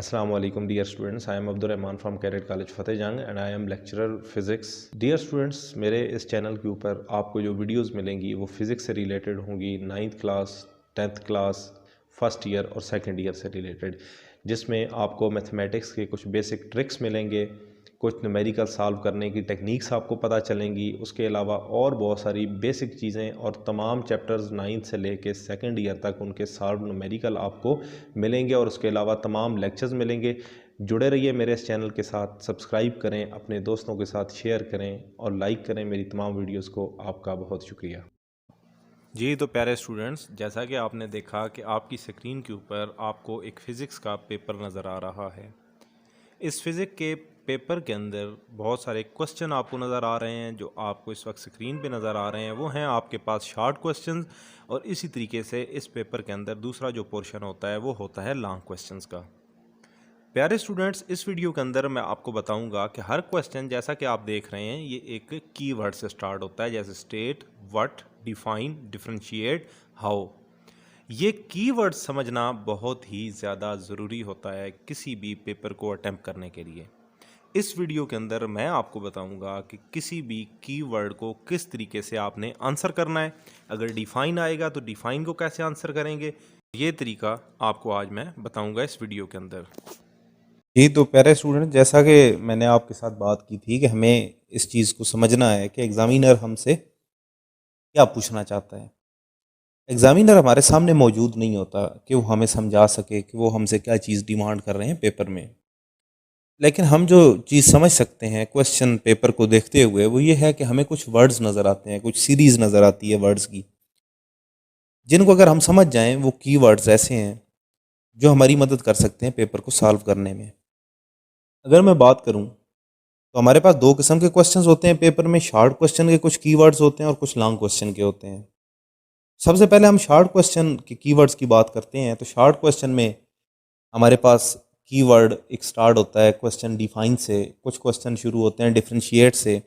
Assalamu alaikum dear students, I am Abdur Rahman from Cadet College Fatehjang and I am lecturer physics. Dear students, मेरे इस channel के ऊपर आपको जो videos मिलेंगी वो फिज़िक्स से रिलेटेड होंगी, 9th class, 10th class, first year और सेकंड ईयर से रिलेटेड, जिसमें आपको मैथमेटिक्स के कुछ बेसिक ट्रिक्स मिलेंगे, कुछ न्यूमेरिकल सॉल्व करने की टेक्निक्स आपको पता चलेंगी। उसके अलावा और बहुत सारी बेसिक चीज़ें और तमाम चैप्टर्स 9th से लेके सेकंड ईयर तक उनके सॉल्व न्यूमेरिकल आपको मिलेंगे और उसके अलावा तमाम लेक्चर्स मिलेंगे। जुड़े रहिए मेरे इस चैनल के साथ, सब्सक्राइब करें, अपने दोस्तों के साथ शेयर करें और लाइक करें मेरी तमाम वीडियोज़ को। आपका बहुत शुक्रिया। जी तो प्यारे स्टूडेंट्स, जैसा कि आपने देखा कि आपकी स्क्रीन के ऊपर आपको एक फ़िज़िक्स का पेपर नज़र आ रहा है। इस फिज़िक्स के पेपर के अंदर बहुत सारे क्वेश्चन आपको नज़र आ रहे हैं। जो आपको इस वक्त स्क्रीन पे नज़र आ रहे हैं वो हैं आपके पास शॉर्ट क्वेश्चंस, और इसी तरीके से इस पेपर के अंदर दूसरा जो पोर्शन होता है वो होता है लॉन्ग क्वेश्चंस का। प्यारे स्टूडेंट्स, इस वीडियो के अंदर मैं आपको बताऊंगा कि हर क्वेश्चन, जैसा कि आप देख रहे हैं, ये एक कीवर्ड से स्टार्ट होता है, जैसे state, what, define, differentiate, how. ये कीवर्ड समझना बहुत ही ज़्यादा ज़रूरी होता है किसी भी पेपर को अटेम्प्ट करने के लिए। इस वीडियो के अंदर मैं आपको बताऊंगा कि किसी भी कीवर्ड को किस तरीके से आपने आंसर करना है। अगर डिफाइन आएगा तो डिफाइन को कैसे आंसर करेंगे, ये तरीका आपको आज मैं बताऊंगा इस वीडियो के अंदर। जी तो प्यारे स्टूडेंट, जैसा कि मैंने आपके साथ बात की थी कि हमें इस चीज़ को समझना है कि एग्ज़ामिनर हमसे क्या पूछना चाहता है। एग्ज़ामिनर हमारे सामने मौजूद नहीं होता कि वो हमें समझा सके कि वो हमसे क्या चीज़ डिमांड कर रहे हैं पेपर में। लेकिन हम जो चीज़ समझ सकते हैं क्वेश्चन पेपर को देखते हुए, वो ये है कि हमें कुछ वर्ड्स नज़र आते हैं, कुछ सीरीज़ नज़र आती है वर्ड्स की, जिनको अगर हम समझ जाएं, वो कीवर्ड्स ऐसे हैं जो हमारी मदद कर सकते हैं पेपर को सॉल्व करने में। अगर मैं बात करूं तो हमारे पास दो किस्म के क्वेश्चंस होते हैं पेपर में। शॉर्ट क्वेश्चन के कुछ कीवर्ड्स होते हैं और कुछ लॉन्ग क्वेश्चन के होते हैं। सबसे पहले हम शॉर्ट क्वेश्चन के कीवर्ड्स की बात करते हैं। तो शॉर्ट क्वेश्चन में हमारे पास कीवर्ड एक स्टार्ट होता है क्वेश्चन डिफाइन से, कुछ क्वेश्चन शुरू होते हैं डिफरेंशिएट से,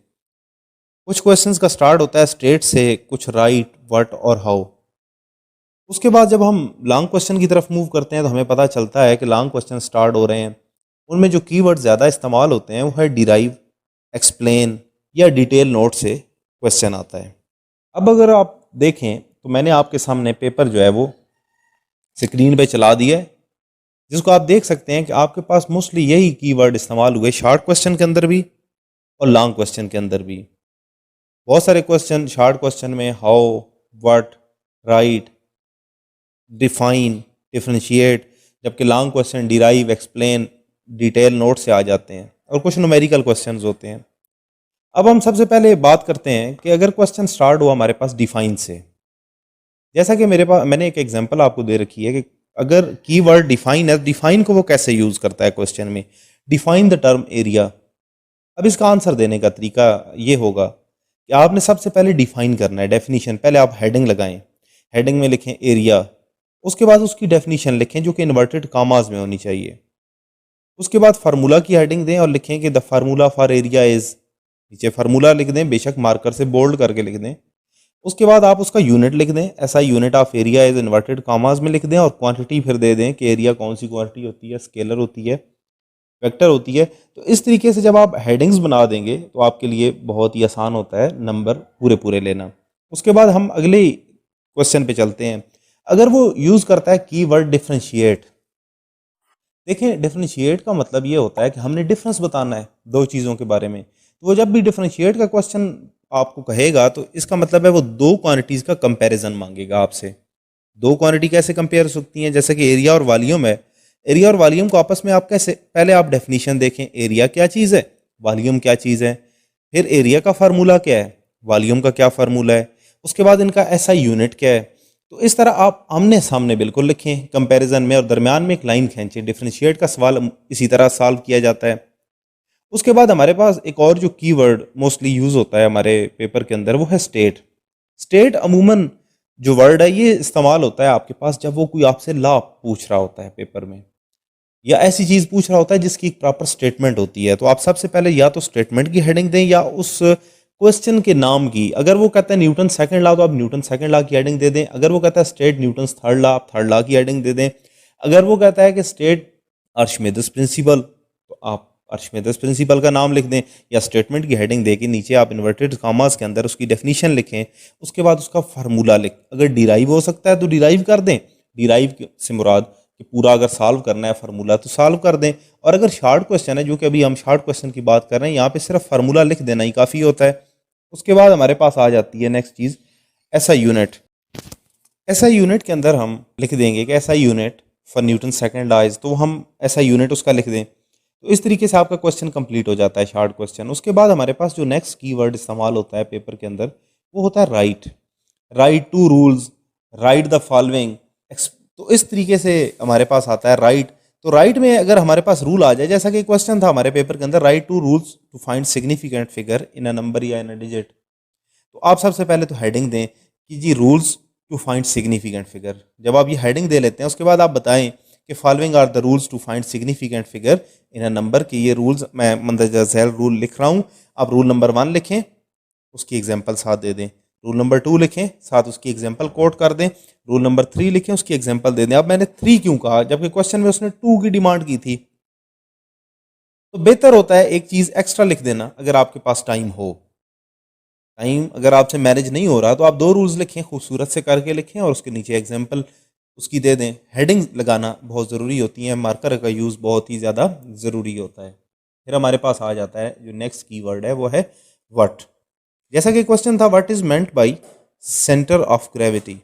कुछ क्वेश्चंस का स्टार्ट होता है स्टेट से, कुछ राइट, व्हाट और हाउ। उसके बाद जब हम लॉन्ग क्वेश्चन की तरफ मूव करते हैं तो हमें पता चलता है कि लॉन्ग क्वेश्चन स्टार्ट हो रहे हैं, उनमें जो कीवर्ड ज़्यादा इस्तेमाल होते हैं वो है डिराइव, एक्सप्लेन या डिटेल नोट से क्वेश्चन आता है। अब अगर आप देखें तो मैंने आपके सामने पेपर जो है वो स्क्रीन पे चला दिया है, जिसको आप देख सकते हैं कि आपके पास मोस्टली यही कीवर्ड इस्तेमाल हुए शॉर्ट क्वेश्चन के अंदर भी और लॉन्ग क्वेश्चन के अंदर भी। बहुत सारे क्वेश्चन शॉर्ट क्वेश्चन में how, what, write, define, differentiate, जबकि long question derive, explain, detail note से आ जाते हैं, और कुछ न्यूमेरिकल क्वेश्चंस होते हैं। अब हम सबसे पहले बात करते हैं कि अगर क्वेश्चन स्टार्ट हुआ हमारे पास डिफाइन से, जैसा कि मेरे पास मैंने एक एग्जांपल आपको दे रखी है कि अगर कीवर्ड डिफाइन है, डिफाइन को वो कैसे यूज़ करता है क्वेश्चन में। Define the term area. अब इसका आंसर देने का तरीका ये होगा कि आपने सबसे पहले डिफाइन करना है, डेफिनीशन। पहले आप हेडिंग लगाएं, हेडिंग में लिखें एरिया, उसके बाद उसकी डेफिनीशन लिखें जो कि इन्वर्टेड कामाज में होनी चाहिए। उसके बाद फार्मूला की हेडिंग दें और लिखें कि the formula for area is, नीचे फार्मूला लिख दें, बेशक मार्कर से बोल्ड करके लिख दें। उसके बाद आप उसका यूनिट लिख दें, ऐसा unit of area is inverted commas में लिख दें, और क्वांटिटी फिर दे दें कि एरिया कौन सी क्वांटिटी होती है, स्केलर होती है, वेक्टर होती है। तो इस तरीके से जब आप हेडिंग्स बना देंगे तो आपके लिए बहुत ही आसान होता है नंबर पूरे पूरे लेना। उसके बाद हम अगले क्वेश्चन पे चलते हैं। अगर वो यूज़ करता है कीवर्ड डिफरेंशिएट, देखिए डिफरेंशिएट का मतलब ये होता है कि हमने डिफरेंस बताना है दो चीज़ों के बारे में। तो वो जब भी डिफरेंशिएट का क्वेश्चन आपको कहेगा तो इसका मतलब है वो दो क्वांटिटीज़ का कंपैरिजन मांगेगा आपसे। दो क्वांटिटी कैसे कंपेयर हो सकती हैं, जैसे कि एरिया और वॉल्यूम है। एरिया और वॉल्यूम को आपस में आप कैसे, पहले आप डेफिनेशन देखें, एरिया क्या चीज़ है, वॉल्यूम क्या चीज़ है, फिर एरिया का फार्मूला क्या है, वॉल्यूम का क्या फार्मूला है, उसके बाद इनका ऐसा यूनिट क्या है। तो इस तरह आप आमने सामने बिल्कुल लिखें कंपैरिजन में, और दरमियान में एक लाइन खींचें। डिफरेंशिएट का सवाल इसी तरह सॉल्व किया जाता है। उसके बाद हमारे पास एक और जो कीवर्ड मोस्टली यूज़ होता है हमारे पेपर के अंदर, वो है स्टेट। स्टेट अमूमन जो वर्ड है ये इस्तेमाल होता है आपके पास जब वो कोई आपसे लॉ पूछ रहा होता है पेपर में, या ऐसी चीज़ पूछ रहा होता है जिसकी एक प्रॉपर स्टेटमेंट होती है। तो आप सबसे पहले या तो स्टेटमेंट की हेडिंग दें या उस क्वेश्चन के नाम की। अगर वो कहता है न्यूटन सेकंड लॉ तो आप न्यूटन सेकंड लॉ की हेडिंग दे दें। अगर वो कहता है स्टेट न्यूटन थर्ड लॉ, आप थर्ड लॉ की हेडिंग दे दें। अगर वो कहता है कि स्टेट आर्शिमेदस प्रिंसिपल, तो आप आर्शिमेदस प्रिंसिपल का नाम लिख दें, या स्टेटमेंट की हेडिंग दे के नीचे आप इन्वर्टेड कॉमास के अंदर उसकी डेफिनेशन लिखें, उसके बाद उसका फार्मूला लिख, अगर डिराइव हो सकता है तो डिराइव कर दें, डिराइव से मुराद कि पूरा अगर सॉल्व करना है फार्मूला तो सॉल्व कर दें, और अगर शॉर्ट क्वेश्चन है, जो कि अभी हम शॉर्ट क्वेश्चन की बात कर रहे हैं, यहाँ पे सिर्फ फार्मूला लिख देना ही काफ़ी होता है। उसके बाद हमारे पास आ जाती है नेक्स्ट चीज़ एसआई यूनिट। एसआई यूनिट के अंदर हम लिख देंगे कि SI unit for Newton second laws, तो हम एसआई यूनिट उसका लिख दें। तो इस तरीके से आपका क्वेश्चन कंप्लीट हो जाता है, शॉर्ट क्वेश्चन। उसके बाद हमारे पास जो नेक्स्ट कीवर्ड इस्तेमाल होता है पेपर के अंदर वो होता है right, write two rules, write the following. तो इस तरीके से हमारे पास आता है राइट। तो राइट में अगर हमारे पास रूल आ जाए, जैसा कि क्वेश्चन था हमारे पेपर के अंदर, write two rules to find significant figure in a number या इन अ डिजिट, तो आप सबसे पहले तो हेडिंग दें कि जी rules to find significant figure. जब आप ये हेडिंग दे लेते हैं उसके बाद आप बताएं कि following are the rules to find significant figure in a number, कि ये रूल्स मैं मंदरजा झैल रूल लिख रहा हूँ, आप रूल नंबर 1 लिखें, उसकी एग्जाम्पल साथ दे दें, रूल नंबर 2 लिखें, साथ उसकी एग्जाम्पल कोट कर दें, रूल नंबर 3 लिखें, उसकी एग्जाम्पल दे दें। अब मैंने 3 क्यों कहा, जबकि क्वेश्चन में उसने 2 की डिमांड की थी, तो बेहतर होता है एक चीज़ एक्स्ट्रा लिख देना अगर आपके पास टाइम हो। टाइम अगर आपसे मैनेज नहीं हो रहा तो आप 2 रूल्स लिखें, खूबसूरत से करके लिखें, और उसके नीचे एग्जाम्पल उसकी दे दें। हेडिंग लगाना बहुत ज़रूरी होती है, मार्कर का यूज़ बहुत ही ज़्यादा ज़रूरी होता है। फिर हमारे पास आ जाता है जो नेक्स्ट कीवर्ड है वो है व्हाट। जैसा कि क्वेश्चन था what is meant by centre of gravity.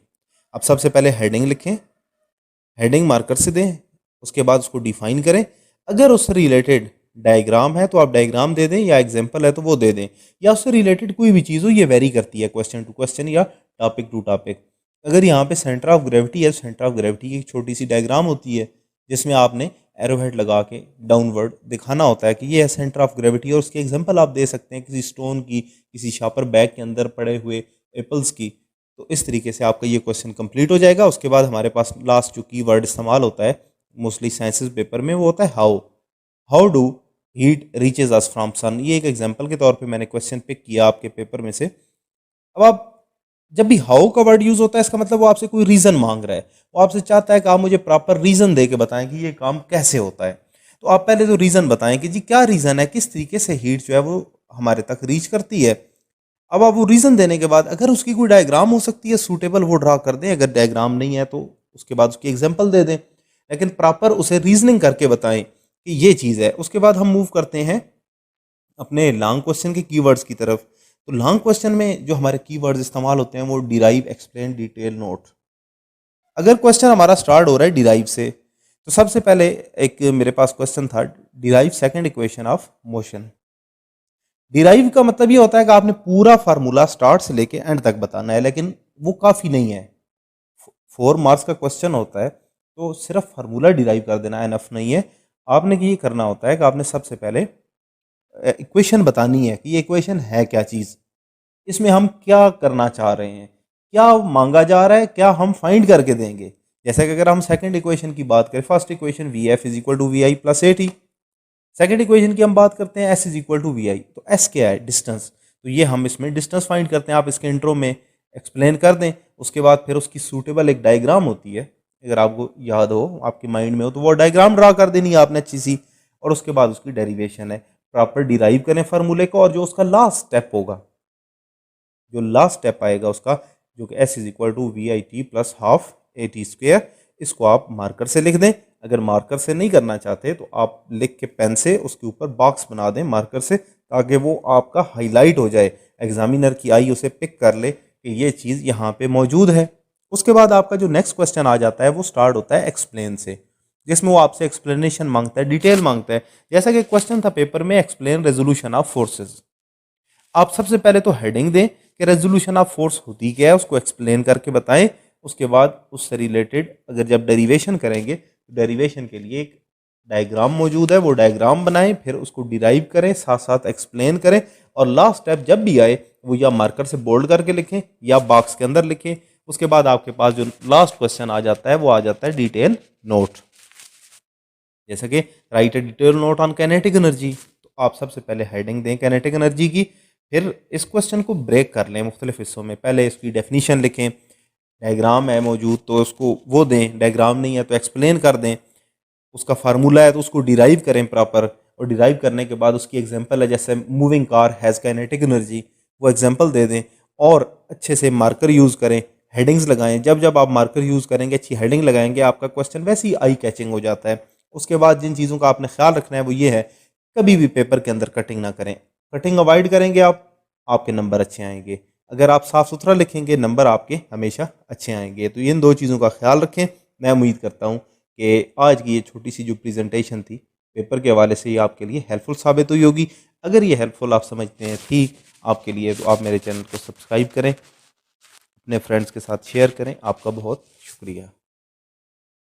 अब सबसे पहले हेडिंग लिखें, हेडिंग मार्कर से दें, उसके बाद उसको डिफाइन करें। अगर उससे रिलेटेड डायग्राम है तो आप डायग्राम दे दें, या एग्जाम्पल है तो वो दे दें, या उससे रिलेटेड कोई भी चीज़ हो, ये वेरी करती है क्वेश्चन टू क्वेश्चन या टॉपिक टू टॉपिक। अगर यहाँ पे सेंटर ऑफ ग्रेविटी है, सेंटर ऑफ ग्रेविटी की एक छोटी सी डायग्राम होती है जिसमें आपने एरोहेड लगा के डाउनवर्ड दिखाना होता है कि ये है सेंटर ऑफ ग्रेविटी, और उसके एग्जाम्पल आप दे सकते हैं किसी स्टोन की, किसी शापर बैग के अंदर पड़े हुए एप्पल्स की। तो इस तरीके से आपका ये क्वेश्चन कंप्लीट हो जाएगा। उसके बाद हमारे पास लास्ट जो कीवर्ड इस्तेमाल होता है मोस्टली साइंसेस पेपर में वो होता है how. How do heat reaches us from sun, ये एक एग्जांपल के तौर पे मैंने क्वेश्चन पिक किया आपके पेपर में से। अब आप जब भी हाउ का वर्ड यूज होता है इसका मतलब वो आपसे कोई रीजन मांग रहा है, वो आपसे चाहता है कि आप मुझे प्रॉपर रीजन दे के बताएं कि ये काम कैसे होता है। तो आप पहले तो रीजन बताएं कि जी क्या रीजन है, किस तरीके से हीट जो है वो हमारे तक रीच करती है। अब आप वो रीजन देने के बाद अगर उसकी कोई डायग्राम हो सकती है सूटेबल, वो ड्रा कर दें, अगर डायग्राम नहीं है तो उसके बाद उसकी एग्जाम्पल दे दें, लेकिन प्रॉपर उसे रीजनिंग करके बताएं कि ये चीज़ है। उसके बाद हम मूव करते हैं अपने लॉन्ग क्वेश्चन के कीवर्ड्स की तरफ। तो लॉन्ग क्वेश्चन में जो हमारे कीवर्ड्स इस्तेमाल होते हैं वो डिराइव, एक्सप्लेन, डिटेल, नोट। अगर क्वेश्चन हमारा स्टार्ट हो रहा है डिराइव से, तो सबसे पहले एक मेरे पास क्वेश्चन था derive second equation of motion. Derive का मतलब ये होता है कि आपने पूरा फार्मूला स्टार्ट से लेके एंड तक बताना है, लेकिन वो काफ़ी नहीं है। 4 मार्क्स का क्वेश्चन होता है तो सिर्फ फार्मूला डिराइव कर देना इनफ नहीं है। आपने ये करना होता है कि आपने सबसे पहले इक्वेशन बतानी है कि ये इक्वेशन है क्या चीज़, इसमें हम क्या करना चाह रहे हैं, क्या मांगा जा रहा है, क्या हम फाइंड करके देंगे। जैसे कि अगर हम सेकंड इक्वेशन की बात करें, first equation v f is equal to we i plus a t, second equation की हम बात करते हैं s is equal to we i. तो एस क्या है, डिस्टेंस, तो ये हम इसमें डिस्टेंस फाइंड करते हैं। आप इसके इंट्रो में एक्सप्लेन कर दें, उसके बाद फिर उसकी सूटेबल एक डायग्राम होती है, अगर आपको याद हो, आपके माइंड में हो, तो वो डायग्राम ड्रा कर देनी है आपने अच्छी सी, और उसके बाद उसकी डेरिवेशन है, प्रॉपर डिराइव करें फार्मूले को, और जो उसका लास्ट स्टेप होगा, जो लास्ट स्टेप आएगा उसका, जो कि S is equal to we I T plus half A T square, इसको आप मार्कर से लिख दें। अगर मार्कर से नहीं करना चाहते तो आप लिख के पेन से उसके ऊपर बॉक्स बना दें मार्कर से, ताकि वो आपका हाईलाइट हो जाए, एग्जामिनर की आई उसे पिक कर ले कि ये चीज़ यहाँ पे मौजूद है। उसके बाद आपका जो नेक्स्ट क्वेश्चन आ जाता है वो स्टार्ट होता है एक्सप्लेन से, जिसमें वो आपसे एक्सप्लेनेशन मांगता है, डिटेल मांगता है। जैसा कि क्वेश्चन था पेपर में एक्सप्लेन रेजोल्यूशन ऑफ फोर्सेज। आप सबसे पहले तो हेडिंग दें कि रेजोल्यूशन ऑफ फोर्स होती क्या है, उसको एक्सप्लेन करके बताएं। उसके बाद उससे रिलेटेड अगर जब डेरिवेशन करेंगे तो डेरिवेशन के लिए एक डायग्राम मौजूद है, वो डायग्राम बनाएं, फिर उसको डिराइव करें, साथ साथ एक्सप्लेन करें, और लास्ट स्टेप जब भी आए वो या मार्कर से बोल्ड करके लिखें या बॉक्स के अंदर लिखें। उसके बाद आपके पास जो लास्ट क्वेश्चन आ जाता है वो आ जाता है डिटेल नोट। जैसे कि right A detail note on kinetic energy, तो आप सबसे पहले हेडिंग दें काइनेटिक एनर्जी की, फिर इस क्वेश्चन को ब्रेक कर लें मुख्तलिफ हिस्सों में। पहले इसकी डेफिनीशन लिखें, डायग्राम है मौजूद तो उसको वो दें, डायग्राम नहीं है तो एक्सप्लेन कर दें, उसका फार्मूला है तो उसको डिराइव करें प्रॉपर, और डिराइव करने के बाद उसकी एग्जांपल है, जैसे moving car has kinetic energy, वो एग्जांपल दे दें और अच्छे से मार्कर यूज़ करें, हेडिंग्स लगाएं। जब जब आप मार्कर यूज़ करेंगे, अच्छी हेडिंग लगाएंगे, आपका क्वेश्चन वैसे ही आई कैचिंग हो जाता है। उसके बाद जिन चीज़ों का आपने ख्याल रखना है वो ये है, कभी भी पेपर के अंदर कटिंग ना करें। कटिंग अवॉइड करेंगे आप, आपके नंबर अच्छे आएंगे। अगर आप साफ़ सुथरा लिखेंगे, नंबर आपके हमेशा अच्छे आएंगे। तो इन दो चीज़ों का ख्याल रखें। मैं उम्मीद करता हूँ कि आज की ये छोटी सी जो प्रेजेंटेशन थी पेपर के हवाले से, ये आपके लिए हेल्पफुल साबित हुई होगी। अगर ये हेल्पफुल आप समझते हैं थी आपके लिए, तो आप मेरे चैनल को सब्सक्राइब करें, अपने फ्रेंड्स के साथ शेयर करें। आपका बहुत शुक्रिया।